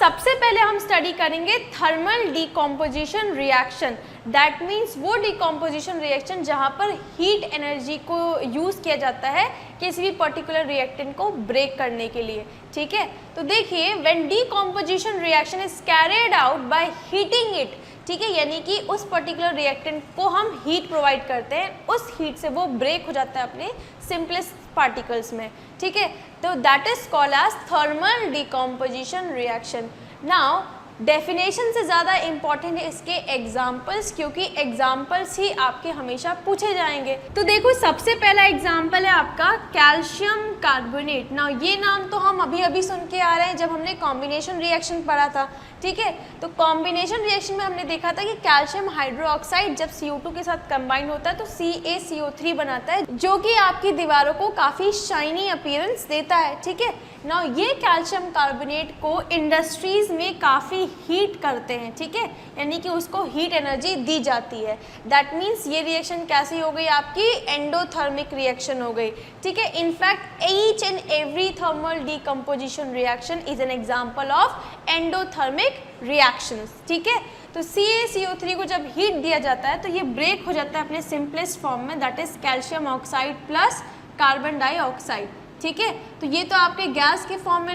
सबसे पहले हम स्टडी करेंगे thermal decomposition reaction. That means वो डिकम्पोजिशन रिएक्शन जहाँ पर हीट एनर्जी को यूज़ किया जाता है किसी भी पर्टिकुलर रिएक्टेंट को ब्रेक करने के लिए। ठीक है, तो देखिए when decomposition reaction is carried out by heating it, ठीक है, यानी कि उस पर्टिकुलर रिएक्टेंट को हम हीट प्रोवाइड करते हैं, उस हीट से वो ब्रेक हो जाता है अपने सिंपलेस्ट पार्टिकल्स में। ठीक है, तो that is called as thermal decomposition reaction. Now definition से ज़्यादा इम्पॉर्टेंट है इसके एग्जाम्पल्स, क्योंकि एग्जाम्पल्स ही आपके हमेशा पूछे जाएंगे। तो देखो सबसे पहला एग्जाम्पल है आपका कैल्शियम कार्बोनेट। ना ये नाम तो हम अभी अभी सुन के आ रहे हैं जब हमने कॉम्बिनेशन रिएक्शन पढ़ा था। ठीक है, तो कॉम्बिनेशन रिएक्शन में हमने देखा था कि कैल्शियम हाइड्रोक्साइड जब CO2 के साथ कंबाइन होता है तो CaCO3 बनाता है, जो कि आपकी दीवारों को काफ़ी शाइनी अपीयरेंस देता है। ठीक है, ना ये कैल्शियम कार्बोनेट को इंडस्ट्रीज़ में काफ़ी हीट करते हैं। ठीक है, यानी कि उसको हीट एनर्जी दी जाती है। दैट मीन्स ये रिएक्शन कैसी हो गई आपकी एंडोथर्मिक रिएक्शन हो गई। ठीक है, in fact each and every thermal decomposition reaction is an example of endothermic reactions. ठीक है, तो CaCO3 को जब हीट दिया जाता है तो ये ब्रेक हो जाता है अपने सिंपलेस्ट फॉर्म में, that is calcium oxide plus carbon dioxide. ठीक है, तो ये तो आपके गैस के फॉर्म में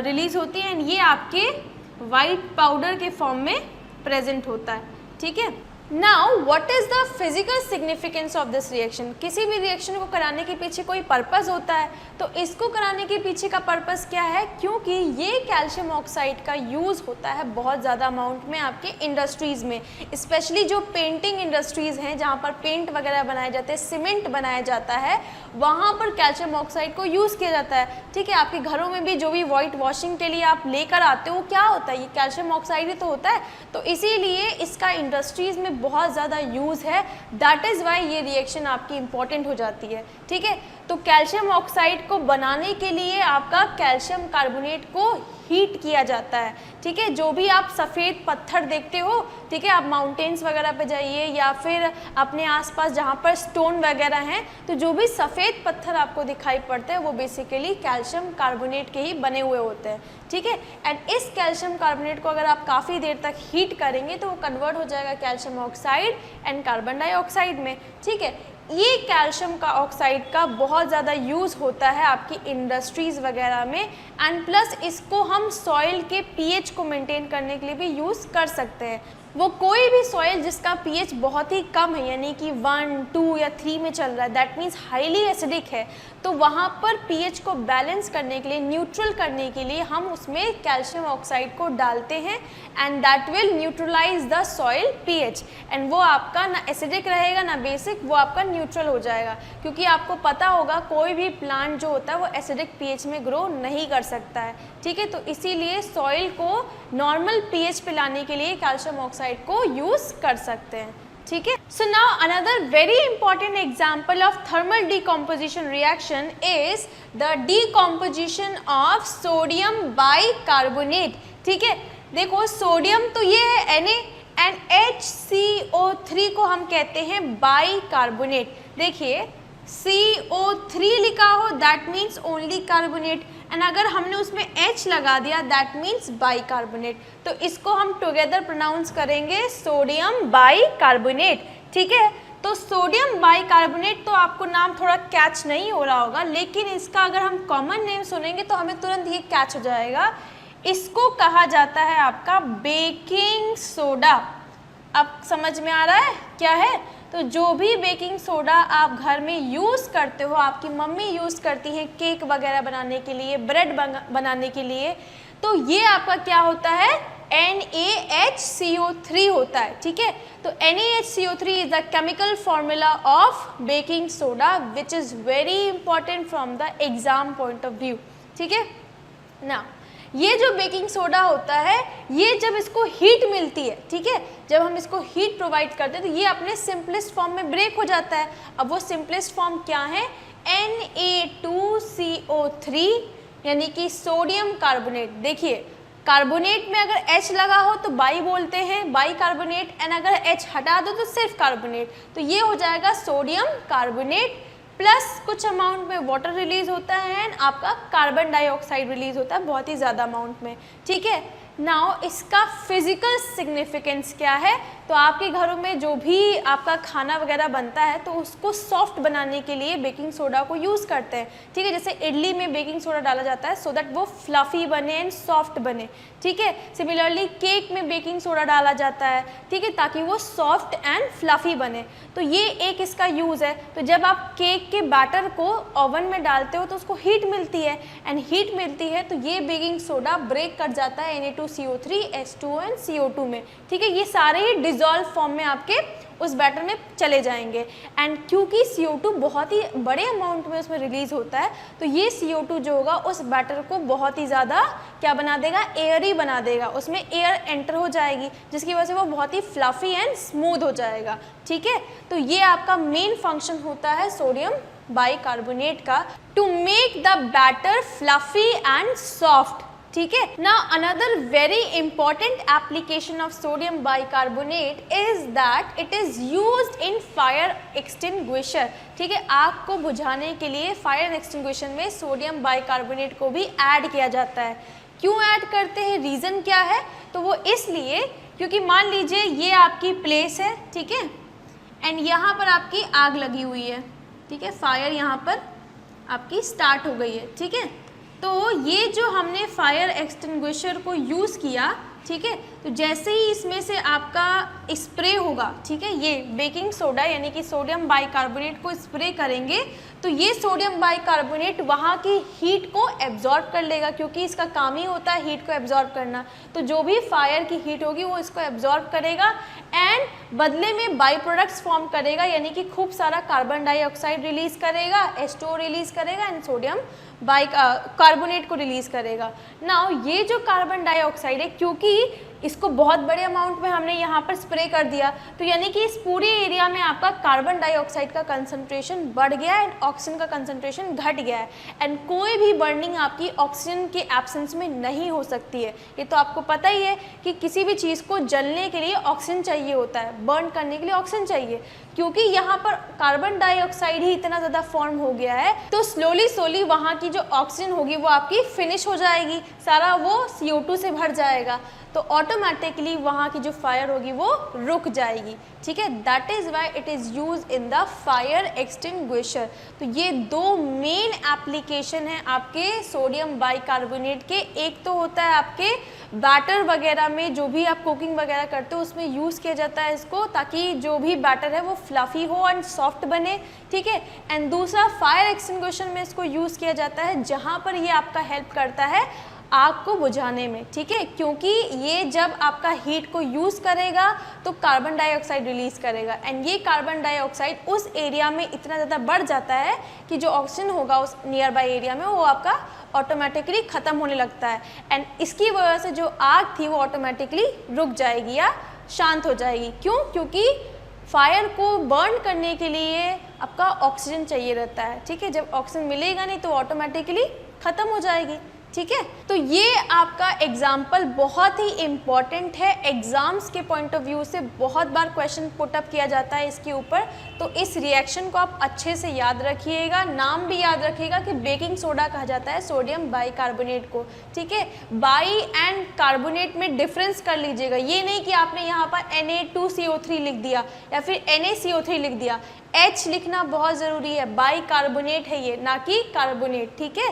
रिलीज होती है एंड ये आपके वाइट पाउडर के फॉर्म में प्रेजेंट होता है। ठीक है, now what is the physical significance of this reaction. किसी भी रिएक्शन को कराने के पीछे कोई पर्पस होता है, तो इसको कराने के पीछे का पर्पस क्या है, क्योंकि ये कैल्शियम ऑक्साइड का यूज़ होता है बहुत ज़्यादा अमाउंट में आपके इंडस्ट्रीज़ में, स्पेशली जो पेंटिंग इंडस्ट्रीज़ हैं जहाँ पर पेंट वगैरह बनाए जाते हैं, सीमेंट बनाया जाता है, वहाँ पर कैल्शियम ऑक्साइड को यूज़ किया जाता है। ठीक है, आपके घरों में भी जो भी वाइट वॉशिंग के लिए आप लेकर आते हो क्या होता है, ये कैल्शियम ऑक्साइड ही तो होता है, तो इसीलिए इसका इंडस्ट्रीज़ में बहुत ज़्यादा यूज़ है। दैट इज़ वाई ये रिएक्शन आपकी इम्पॉर्टेंट हो जाती है। ठीक है, तो कैल्शियम ऑक्साइड को बनाने के लिए आपका कैल्शियम कार्बोनेट को हीट किया जाता है। ठीक है, जो भी आप सफ़ेद पत्थर देखते हो, ठीक है, आप माउंटेन्स वगैरह पे जाइए या फिर अपने आसपास जहाँ पर स्टोन वगैरह हैं, तो जो भी सफ़ेद पत्थर आपको दिखाई पड़ते हैं वो बेसिकली कैल्शियम कार्बोनेट के ही बने हुए होते हैं। ठीक है, एंड इस कैल्शियम कार्बोनेट को अगर आप काफ़ी देर तक हीट करेंगे तो वो कन्वर्ट हो जाएगा calcium oxide and carbon dioxide में। ठीक है, ये कैल्शियम का ऑक्साइड का बहुत ज़्यादा यूज़ होता है आपकी इंडस्ट्रीज़ वगैरह में, एंड प्लस इसको हम सॉइल के पीएच को मेंटेन करने के लिए भी यूज़ कर सकते हैं। वो कोई भी सॉइल जिसका पीएच बहुत ही कम है, यानी कि 1, 2 या 3 में चल रहा है, दैट मीन्स हाईली एसिडिक है, तो वहाँ पर पीएच को बैलेंस करने के लिए, न्यूट्रल करने के लिए हम उसमें कैल्शियम ऑक्साइड को डालते हैं and that will neutralise the soil pH, and वो आपका ना एसिडिक रहेगा ना बेसिक, वो आपका न्यूट्रल हो जाएगा। क्योंकि आपको पता होगा कोई भी प्लांट जो होता है वो एसिडिक पीएच में ग्रो नहीं कर सकता है। ठीक है, तो इसीलिए सॉइल को नॉर्मल पीएच पे लाने के लिए कैल्शियम ऑक्साइड को यूज़ कर सकते हैं। ठीक है, so now another very important example of thermal decomposition reaction is the decomposition of sodium bicarbonate. ठीक है, देखो सोडियम तो ये है Na एंड HCO3 को हम कहते हैं बाइकार्बोनेट। देखिए CO3 लिखा हो that means only carbonate, and अगर हमने उसमें H लगा दिया दैट मीन्स बाइकार्बोनेट, तो इसको हम टुगेदर प्रोनाउंस करेंगे सोडियम बाइकार्बोनेट। ठीक है, तो सोडियम बाइकार्बोनेट तो आपको नाम थोड़ा कैच नहीं हो रहा होगा, लेकिन इसका अगर हम कॉमन नेम सुनेंगे तो हमें तुरंत ये कैच हो जाएगा। इसको कहा जाता है आपका बेकिंग सोडा। अब समझ में आ रहा है क्या है, तो जो भी बेकिंग सोडा आप घर में यूज़ करते हो, आपकी मम्मी यूज़ करती हैं केक वगैरह बनाने के लिए, ब्रेड बनाने के लिए, तो ये आपका क्या होता है NaHCO3 होता है। ठीक है, तो NaHCO3 is the chemical formula of baking soda which is very important from the exam point of view. ठीक है ना, ये जो बेकिंग सोडा होता है ये जब इसको हीट मिलती है, ठीक है, जब हम इसको हीट प्रोवाइड करते हैं तो ये अपने सिंपलेस्ट फॉर्म में ब्रेक हो जाता है। अब वो सिंपलेस्ट फॉर्म क्या है Na2CO3 यानी कि सोडियम कार्बोनेट। देखिए कार्बोनेट में अगर H लगा हो तो बाई बोलते हैं, बाई कार्बोनेट, एंड अगर H हटा दो तो सिर्फ कार्बोनेट, तो ये हो जाएगा सोडियम कार्बोनेट प्लस कुछ अमाउंट में वाटर रिलीज होता है एंड आपका कार्बन डाइऑक्साइड रिलीज होता है बहुत ही ज़्यादा अमाउंट में। ठीक है, नाउ इसका फिजिकल सिग्निफिकेंस क्या है, तो आपके घरों में जो भी आपका खाना वगैरह बनता है तो उसको सॉफ्ट बनाने के लिए बेकिंग सोडा को यूज़ करते हैं, ठीक है। जैसे इडली में बेकिंग सोडा डाला जाता है सो दैट वो फ्लफ़ी बने एंड सॉफ्ट बने, ठीक है। सिमिलरली केक में बेकिंग सोडा डाला जाता है, ठीक है, ताकि वो सॉफ्ट एंड फ्लफ़ी बने। तो ये एक इसका यूज़ है। तो जब आप केक के बैटर को ओवन में डालते हो तो उसको हीट मिलती है, एंड हीट मिलती है तो ये बेकिंग सोडा ब्रेक कर जाता है Na2CO3 H2O एंड CO2 में, ठीक है। ये सारे ही डिज़ोल्व फॉर्म में आपके उस बैटर में चले जाएंगे, एंड क्योंकि CO2 बहुत ही बड़े अमाउंट में उसमें रिलीज़ होता है तो ये CO2 जो होगा उस बैटर को बहुत ही ज़्यादा क्या बना देगा, एयरी बना देगा, उसमें एयर एंटर हो जाएगी जिसकी वजह से वो बहुत ही फ्लफ़ी एंड स्मूथ हो जाएगा, ठीक है। तो ये आपका मेन फंक्शन होता है सोडियम बाइकार्बोनेट का, to make the batter fluffy and soft, ठीक है। Now another very important application of sodium bicarbonate is that it is used in fire extinguisher, ठीक है। आग को बुझाने के लिए फायर एक्सटिंग्विशर में सोडियम बाइकार्बोनेट को भी ऐड किया जाता है। क्यों ऐड करते हैं, रीज़न क्या है, तो वो इसलिए क्योंकि मान लीजिए ये आपकी प्लेस है, ठीक है, एंड यहाँ पर आपकी आग लगी हुई है, ठीक है, फायर यहाँ पर आपकी स्टार्ट हो गई है, ठीक है। तो ये जो हमने फायर एक्सटिंग्विशर को यूज़ किया, ठीक है, तो जैसे ही इसमें से आपका स्प्रे होगा, ठीक है, ये बेकिंग सोडा यानी कि सोडियम बाइकार्बोनेट को स्प्रे करेंगे तो ये सोडियम बाइकार्बोनेट वहाँ की हीट को एब्जॉर्ब कर लेगा, क्योंकि इसका काम ही होता है हीट को एब्जॉर्ब करना। तो जो भी फायर की हीट होगी वो इसको एब्जॉर्ब करेगा एंड बदले में बाई प्रोडक्ट्स फॉर्म करेगा, यानी कि खूब सारा कार्बन डाइऑक्साइड रिलीज़ करेगा, H2O रिलीज़ करेगा एंड सोडियम कार्बोनेट को रिलीज़ करेगा। नाउ ये जो कार्बन डाइऑक्साइड है, क्योंकि इसको बहुत बड़े अमाउंट में हमने यहाँ पर स्प्रे कर दिया तो यानी कि इस पूरे एरिया में आपका कार्बन डाइऑक्साइड का कंसंट्रेशन बढ़ गया है एंड ऑक्सीजन का कंसंट्रेशन घट गया है, एंड कोई भी बर्निंग आपकी ऑक्सीजन के एब्सेंस में नहीं हो सकती है। ये तो आपको पता ही है कि किसी भी चीज़ को जलने के लिए ऑक्सीजन चाहिए होता है, बर्न करने के लिए ऑक्सीजन चाहिए, क्योंकि यहाँ पर कार्बन डाइऑक्साइड ही इतना ज़्यादा फॉर्म हो गया है तो स्लोली वहाँ की जो ऑक्सीजन होगी वो आपकी फिनिश हो जाएगी, सारा वो CO2 से भर जाएगा, तो ऑटोमेटिकली वहाँ की जो फायर होगी वो रुक जाएगी, ठीक है। That is why it is use in the fire extinguisher. तो ये दो मेन एप्लीकेशन है आपके सोडियम बाइकार्बोनेट के। एक तो होता है आपके बैटर वगैरह में, जो भी आप कुकिंग वगैरह करते हो उसमें यूज़ किया जाता है इसको, ताकि जो भी बैटर है वो फ्लफ़ी हो एंड सॉफ्ट बने, ठीक है। एंड दूसरा फायर एक्सटिंग्विशर में इसको यूज़ किया जाता है जहाँ पर ये आपका हेल्प करता है आग को बुझाने में, ठीक है, क्योंकि ये जब आपका हीट को यूज़ करेगा तो कार्बन डाइऑक्साइड रिलीज़ करेगा, एंड ये कार्बन डाइऑक्साइड उस एरिया में इतना ज़्यादा बढ़ जाता है कि जो ऑक्सीजन होगा उस नियर बाई एरिया में वो आपका ऑटोमेटिकली ख़त्म होने लगता है, एंड इसकी वजह से जो आग थी वो ऑटोमेटिकली रुक जाएगी या शांत हो जाएगी। क्यों? क्योंकि फायर को बर्न करने के लिए आपका ऑक्सीजन चाहिए रहता है, ठीक है। जब ऑक्सीजन मिलेगा नहीं तो ऑटोमेटिकली ख़त्म हो जाएगी, ठीक है। तो ये आपका एग्जाम्पल बहुत ही इम्पॉर्टेंट है, एग्जाम्स के पॉइंट ऑफ व्यू से बहुत बार क्वेश्चन पुटअप किया जाता है इसके ऊपर। तो इस रिएक्शन को आप अच्छे से याद रखिएगा, नाम भी याद रखिएगा कि बेकिंग सोडा कहा जाता है सोडियम बाइकार्बोनेट को, ठीक है। बाई एंड कार्बोनेट में डिफरेंस कर लीजिएगा, ये नहीं कि आपने यहाँ पर Na2CO3 लिख दिया या फिर NaCO3 लिख दिया, H लिखना बहुत ज़रूरी है, बाइकार्बोनेट है ये, ना कि कार्बोनेट, ठीक है।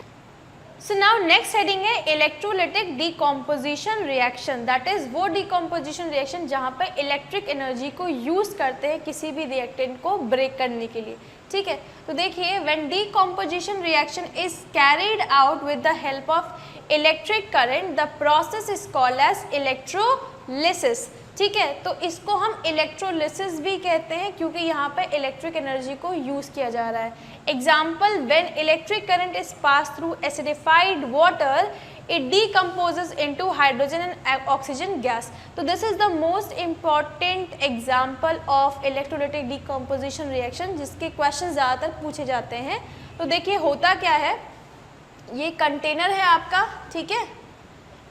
सो नाउ नेक्स्ट हेडिंग है electrolytic decomposition reaction, that is वो डिकम्पोजिशन रिएक्शन जहाँ पर इलेक्ट्रिक एनर्जी को यूज़ करते हैं किसी भी रिएक्टेंट को ब्रेक करने के लिए, ठीक है। तो देखिए, when decomposition reaction is carried out with the help of electric current the process is called as electrolysis, ठीक है। तो इसको हम इलेक्ट्रोलिसिस भी कहते हैं क्योंकि यहाँ पे इलेक्ट्रिक एनर्जी को यूज़ किया जा रहा है। Example, when electric current is pass through acidified water it decomposes into hydrogen and oxygen gas. तो this is the most important example of electrolytic decomposition reaction जिसके क्वेश्चन ज़्यादातर पूछे जाते हैं। तो देखिए होता क्या है, ये कंटेनर है आपका, ठीक है,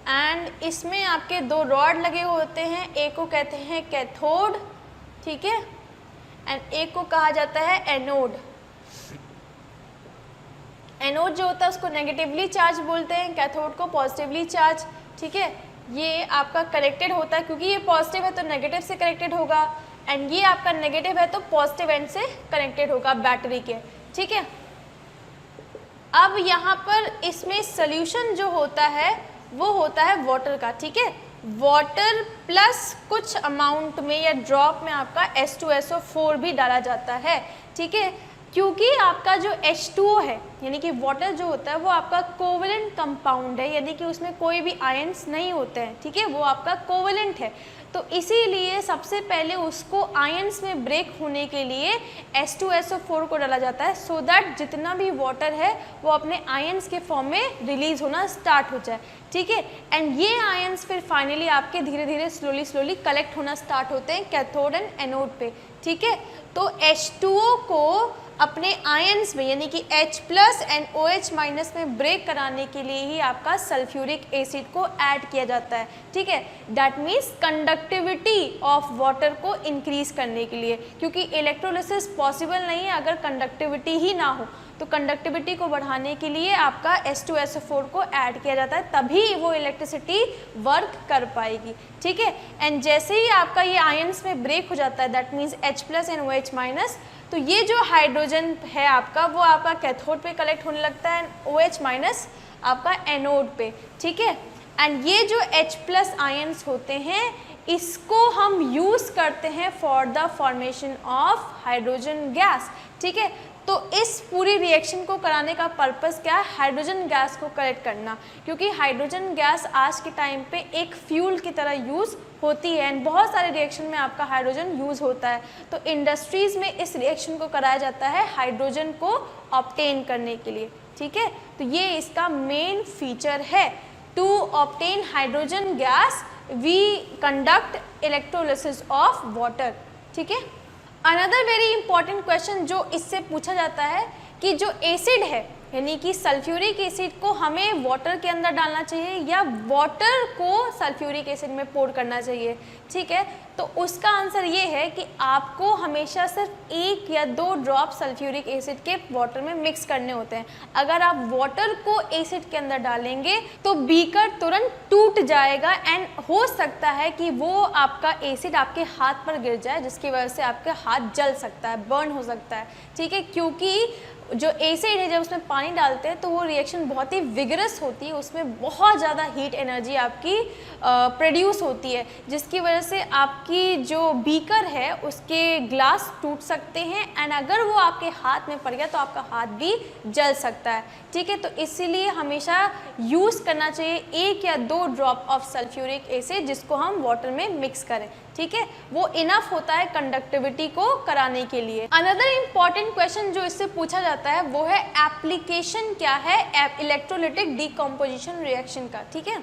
एंड इसमें आपके दो रॉड लगे होते हैं, एक को कहते हैं कैथोड, ठीक है, एंड एक को कहा जाता है एनोड। एनोड जो होता है उसको नेगेटिवली चार्ज बोलते हैं, कैथोड को पॉजिटिवली चार्ज, ठीक है। ये आपका कनेक्टेड होता है, क्योंकि ये पॉजिटिव है तो नेगेटिव से कनेक्टेड होगा, एंड ये आपका नेगेटिव है तो पॉजिटिव एंड से कनेक्टेड होगा बैटरी के, ठीक है। अब यहाँ पर इसमें सोल्यूशन जो होता है वो होता है वाटर का, ठीक है। वाटर प्लस कुछ अमाउंट में या ड्रॉप में आपका H2SO4 भी डाला जाता है, ठीक है, क्योंकि आपका जो H2O है यानी कि वाटर जो होता है वो आपका कोवेलेंट कंपाउंड है, यानी कि उसमें कोई भी आयंस नहीं होते हैं, ठीक है, वो आपका कोवेलेंट है। तो इसीलिए सबसे पहले उसको आयंस में ब्रेक होने के लिए H2SO4 को डाला जाता है, सो दैट जितना भी वाटर है वो अपने आयंस के फॉर्म में रिलीज होना स्टार्ट हो जाए, ठीक है। एंड ये आयंस फिर फाइनली आपके धीरे धीरे स्लोली कलेक्ट होना स्टार्ट होते हैं कैथोड एंड एनोड पे, ठीक है। तो H2O को अपने आयंस में यानी कि H plus and OH minus में ब्रेक कराने के लिए ही आपका सल्फ्यूरिक एसिड को ऐड किया जाता है, ठीक है। That means conductivity of water को इंक्रीज करने के लिए, क्योंकि इलेक्ट्रोलिसिस पॉसिबल नहीं है अगर कंडक्टिविटी ही ना हो, तो कंडक्टिविटी को बढ़ाने के लिए आपका H2SO4 को ऐड किया जाता है, तभी वो इलेक्ट्रिसिटी वर्क कर पाएगी, ठीक है। एंड जैसे ही आपका ये आयंस में ब्रेक हो जाता है, that means H plus and OH minus, तो ये जो हाइड्रोजन है आपका वो आपका कैथोड पे कलेक्ट होने लगता है, OH माइनस आपका एनोड पे, ठीक है। एंड ये जो H प्लस आयंस होते हैं इसको हम यूज़ करते हैं for the formation of hydrogen gas, ठीक है। तो इस पूरी रिएक्शन को कराने का पर्पस क्या है, हाइड्रोजन गैस को कलेक्ट करना, क्योंकि हाइड्रोजन गैस आज के टाइम पे एक फ्यूल की तरह यूज़ होती है एंड बहुत सारे रिएक्शन में आपका हाइड्रोजन यूज़ होता है। तो इंडस्ट्रीज़ में इस रिएक्शन को कराया जाता है हाइड्रोजन को ऑब्टेन करने के लिए, ठीक है। तो ये इसका मेन फीचर है। To obtain hydrogen gas we conduct electrolysis of water, ठीक है। अनदर वेरी इंपॉर्टेंट क्वेश्चन जो इससे पूछा जाता है कि जो एसिड है यानी कि सल्फ्यूरिक एसिड को हमें वाटर के अंदर डालना चाहिए या वाटर को सल्फ्यूरिक एसिड में पोर करना चाहिए, ठीक है। तो उसका आंसर ये है कि आपको हमेशा सिर्फ 1 या 2 ड्रॉप सल्फ्यूरिक एसिड के वाटर में मिक्स करने होते हैं। अगर आप वाटर को एसिड के अंदर डालेंगे तो बीकर तुरंत टूट जाएगा एंड हो सकता है कि वो आपका एसिड आपके हाथ पर गिर जाए, जिसकी वजह से आपका हाथ जल सकता है, बर्न हो सकता है, ठीक है। क्योंकि जो एसिड है जब उसमें पानी डालते हैं तो वो रिएक्शन बहुत ही विगरस होती है, उसमें बहुत ज़्यादा हीट एनर्जी आपकी प्रोड्यूस होती है, जिसकी वजह से आपकी जो बीकर है उसके ग्लास टूट सकते हैं एंड अगर वो आपके हाथ में पड़ गया तो आपका हाथ भी जल सकता है, ठीक है। तो इसीलिए हमेशा यूज़ करना चाहिए 1 या 2 ड्रॉप ऑफ सल्फ्यूरिक एसिड जिसको हम वाटर में मिक्स करें, ठीक है। वो इनफ होता है कंडक्टिविटी को कराने के लिए। अनदर इम्पॉर्टेंट क्वेश्चन जो इससे पूछा जाता है वो है एप्लीकेशन क्या है इलेक्ट्रोलिटिक डिकम्पोजिशन रिएक्शन का, ठीक है।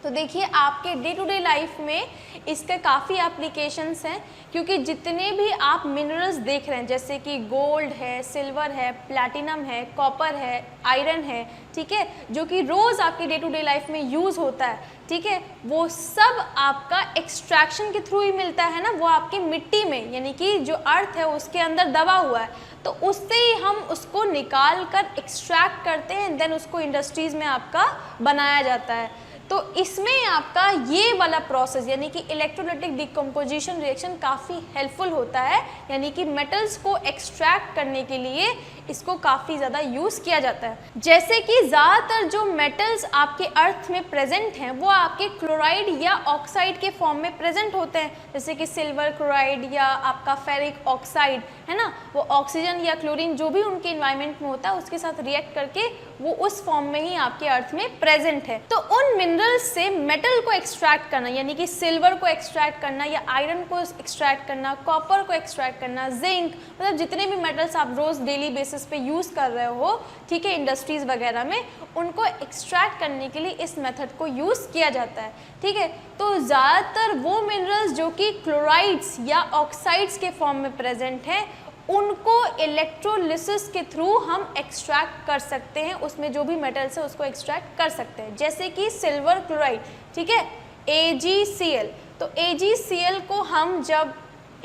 तो देखिए आपके डे टू डे लाइफ में इसके काफ़ी एप्लीकेशंस हैं, क्योंकि जितने भी आप मिनरल्स देख रहे हैं जैसे कि गोल्ड है, सिल्वर है, प्लैटिनम है, कॉपर है, आयरन है, ठीक है, जो कि रोज़ आपके डे टू डे लाइफ में यूज़ होता है, ठीक है, वो सब आपका एक्सट्रैक्शन के थ्रू ही मिलता है ना। वो आपकी मिट्टी में यानी कि जो अर्थ है उसके अंदर दबा हुआ है, तो उससे ही हम उसको निकाल कर एक्सट्रैक्ट करते हैं, देन उसको इंडस्ट्रीज़ में आपका बनाया जाता है। तो इसमें आपका ये वाला प्रोसेस यानी कि इलेक्ट्रोलिटिक डिकम्पोजिशन रिएक्शन काफ़ी हेल्पफुल होता है, यानी कि मेटल्स को एक्सट्रैक्ट करने के लिए इसको काफ़ी ज़्यादा यूज़ किया जाता है। जैसे कि ज़्यादातर जो मेटल्स आपके अर्थ में प्रेजेंट हैं वो आपके क्लोराइड या ऑक्साइड के फॉर्म में प्रेजेंट होते हैं, जैसे कि सिल्वर क्लोराइड या आपका फेरिक ऑक्साइड है ना, वो ऑक्सीजन या क्लोरीन जो भी उनके इन्वायरमेंट में होता है उसके साथ रिएक्ट करके वो उस फॉर्म में ही आपके अर्थ में प्रेजेंट है। तो उन मिनरल्स से मेटल को एक्सट्रैक्ट करना यानी कि सिल्वर को एक्सट्रैक्ट करना या आयरन को एक्सट्रैक्ट करना, कॉपर को एक्सट्रैक्ट करना, जिंक, मतलब जितने भी मेटल्स आप रोज़ डेली बेसिस पे यूज़ कर रहे हो, ठीक है, इंडस्ट्रीज़ वगैरह में, उनको एक्सट्रैक्ट करने के लिए इस मेथड को यूज़ किया जाता है, ठीक है। तो ज़्यादातर वो मिनरल्स जो कि क्लोराइड्स या ऑक्साइड्स के फॉर्म में प्रेजेंट हैं उनको इलेक्ट्रोलिसिस के थ्रू हम एक्सट्रैक्ट कर सकते हैं, उसमें जो भी मेटल्स है उसको एक्सट्रैक्ट कर सकते हैं, जैसे कि सिल्वर क्लोराइड, ठीक है, AgCl। तो AgCl को हम जब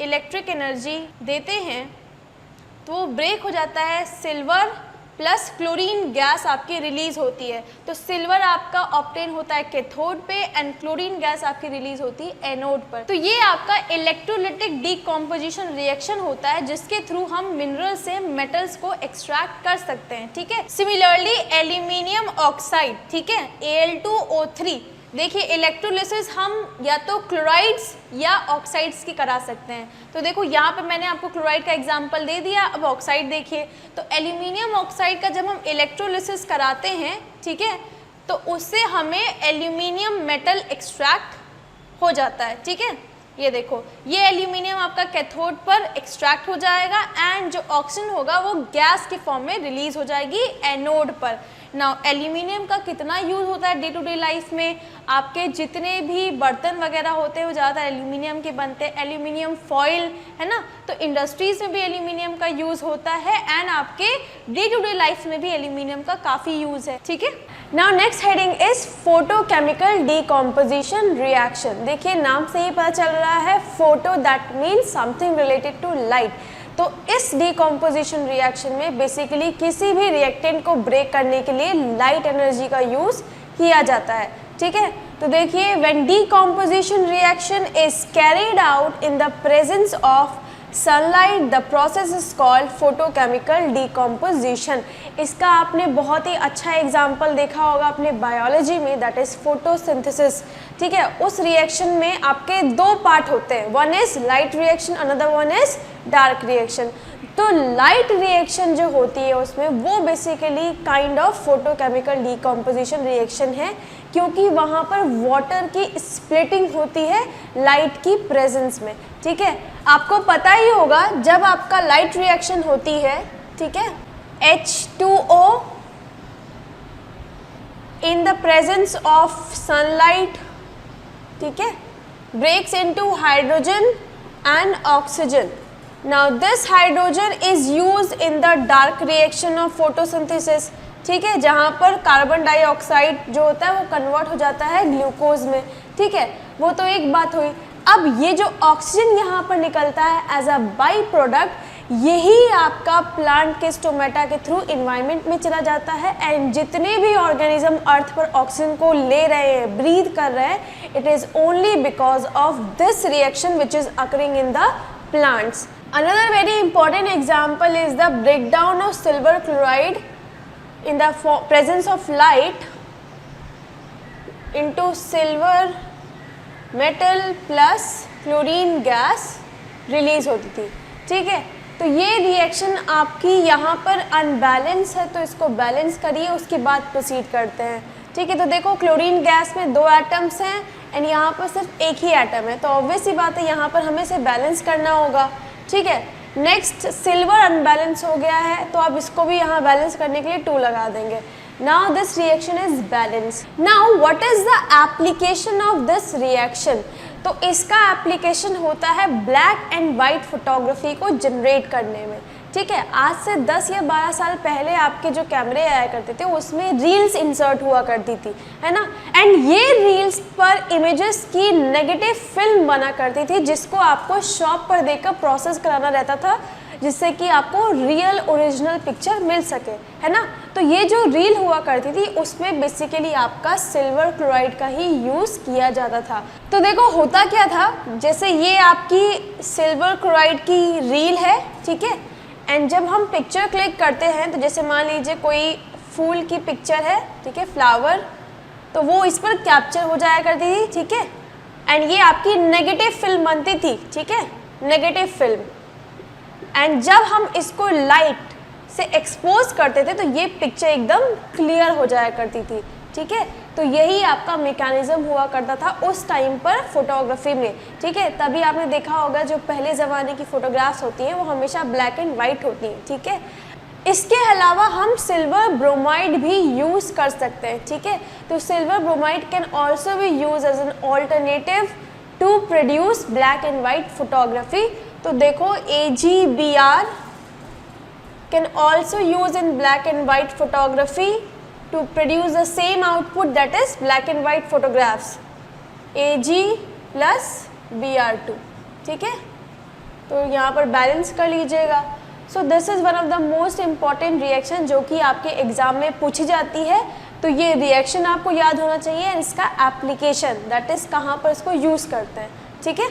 इलेक्ट्रिक एनर्जी देते हैं तो ब्रेक हो जाता है सिल्वर प्लस क्लोरीन गैस आपकी रिलीज होती है। तो सिल्वर आपका ऑब्टेन होता है कैथोड पे एंड क्लोरीन गैस आपकी रिलीज होती है एनोड पर। तो ये आपका इलेक्ट्रोलिटिक डीकम्पोजिशन रिएक्शन होता है जिसके थ्रू हम मिनरल से मेटल्स को एक्सट्रैक्ट कर सकते हैं, ठीक है। सिमिलरली एल्यूमिनियम ऑक्साइड, ठीक है, Al2O3, देखिए इलेक्ट्रोलिसिस हम या तो क्लोराइड्स या ऑक्साइड्स की करा सकते हैं। तो देखो यहाँ पे मैंने आपको क्लोराइड का एग्जांपल दे दिया, अब ऑक्साइड देखिए। तो एल्यूमिनियम ऑक्साइड का जब हम इलेक्ट्रोलिसिस कराते हैं, ठीक है, तो उससे हमें एल्यूमिनियम मेटल एक्सट्रैक्ट हो जाता है, ठीक है। ये देखो, ये एल्यूमिनियम आपका कैथोड पर एक्सट्रैक्ट हो जाएगा एंड जो ऑक्सीजन होगा वो गैस के फॉर्म में रिलीज हो जाएगी एनोड पर। नाउ एल्यूमिनियम का कितना यूज़ होता है डे टू डे लाइफ में, आपके जितने भी बर्तन वगैरह होते हैं वो ज़्यादातर एल्यूमिनियम के बनते हैं, एल्यूमिनियम फॉइल, है ना। तो इंडस्ट्रीज़ में भी एल्यूमिनियम का यूज़ होता है एंड आपके डे टू डे लाइफ में भी एल्यूमिनियम का काफ़ी यूज़ है, ठीक है। Now next heading is photochemical decomposition reaction. देखिए नाम से ही पता चल रहा है, photo that means something related to light. तो इस डीकम्पोजिशन रिएक्शन में बेसिकली किसी भी रिएक्टेंट को ब्रेक करने के लिए लाइट एनर्जी का यूज़ किया जाता है, ठीक है। तो देखिए when decomposition reaction is carried out in the presence of sunlight the process is called photochemical decomposition. इसका आपने बहुत ही अच्छा एग्जाम्पल देखा होगा अपने बायोलॉजी में, दैट इज फोटोसिंथेसिस, ठीक है। उस रिएक्शन में आपके दो पार्ट होते हैं, one is light reaction, another one is dark reaction. तो लाइट रिएक्शन जो होती है उसमें वो basically kind of photochemical decomposition reaction है, क्योंकि वहाँ पर वाटर की स्प्लिटिंग होती है लाइट की प्रेजेंस में, ठीक है। आपको पता ही होगा जब आपका लाइट रिएक्शन होती है, ठीक है, H2O in the presence of sunlight, ठीक है, breaks into hydrogen and oxygen. Now this hydrogen is used in the dark reaction of photosynthesis, ठीक है, जहाँ पर कार्बन डाइऑक्साइड जो होता है वो कन्वर्ट हो जाता है ग्लूकोज में, ठीक है। वो तो एक बात हुई। अब ये जो ऑक्सीजन यहाँ पर निकलता है एज अ बाई प्रोडक्ट, यही आपका प्लांट के स्टोमेटा के थ्रू इन्वायरमेंट में चला जाता है एंड जितने भी ऑर्गेनिज्म अर्थ पर ऑक्सीजन को ले रहे हैं, ब्रीथ कर रहे हैं, it is only because of this reaction which is occurring in the plants. Another very important example is the breakdown of silver chloride in the presence of light into silver metal plus chlorine gas release होती थी, ठीक है। तो ये reaction आपकी यहाँ पर unbalance है, तो इसको बैलेंस करिए, उसके बाद प्रोसीड करते हैं, ठीक है। तो देखो क्लोरीन गैस में 2 एटम्स हैं एंड यहाँ पर सिर्फ एक ही एटम है, तो ऑब्वियस सी बात है यहाँ पर हमें इसे बैलेंस करना होगा, ठीक है। नेक्स्ट सिल्वर अनबैलेंस हो गया है, तो आप इसको भी यहाँ बैलेंस करने के लिए 2 लगा देंगे। Now this reaction is balance. Now what is the application of this reaction? तो इसका एप्लीकेशन होता है ब्लैक एंड वाइट फोटोग्राफी को जनरेट करने में, ठीक है। आज से 10 या 12 साल पहले आपके जो कैमरे आया करते थे उसमें रील्स इंसर्ट हुआ करती थी, है ना, एंड ये रील्स पर इमेजेस की नेगेटिव फिल्म बना करती थी जिसको आपको शॉप पर देकर प्रोसेस कराना रहता था, जिससे कि आपको रियल ओरिजिनल पिक्चर मिल सके, है ना। तो ये जो रील हुआ करती थी उसमें बेसिकली आपका सिल्वर क्लोराइड का ही यूज़ किया जाता था। तो देखो होता क्या था, जैसे ये आपकी सिल्वर क्लोराइड की रील है, ठीक है, एंड जब हम पिक्चर क्लिक करते हैं, तो जैसे मान लीजिए कोई फूल की पिक्चर है, ठीक है, फ्लावर, तो वो इस पर कैप्चर हो जाया करती थी, ठीक है, एंड ये आपकी नेगेटिव फिल्म बनती थी, ठीक है, नेगेटिव फिल्म। एंड जब हम इसको लाइट से एक्सपोज करते थे तो ये पिक्चर एकदम क्लियर हो जाया करती थी, ठीक है। तो यही आपका मैकेनिज्म हुआ करता था उस टाइम पर फोटोग्राफी में, ठीक है। तभी आपने देखा होगा जो पहले ज़माने की फ़ोटोग्राफ्स होती हैं वो हमेशा ब्लैक एंड वाइट होती हैं, ठीक है। इसके अलावा हम सिल्वर ब्रोमाइड भी यूज़ कर सकते हैं, ठीक है। तो silver bromide can also be use as an alternative to produce black and white photography. तो देखो AgBr can also use in black and white photography to produce the same output, that is black and white photographs, Ag plus Br2, ठीक है। तो यहाँ पर balance कर लीजिएगा। So this is one of the most important reaction जो कि आपके एग्जाम में पूछी जाती है। तो ये रिएक्शन आपको याद होना चाहिए, इसका एप्लीकेशन दैट इज़ कहाँ पर इसको यूज़ करते हैं, ठीक है।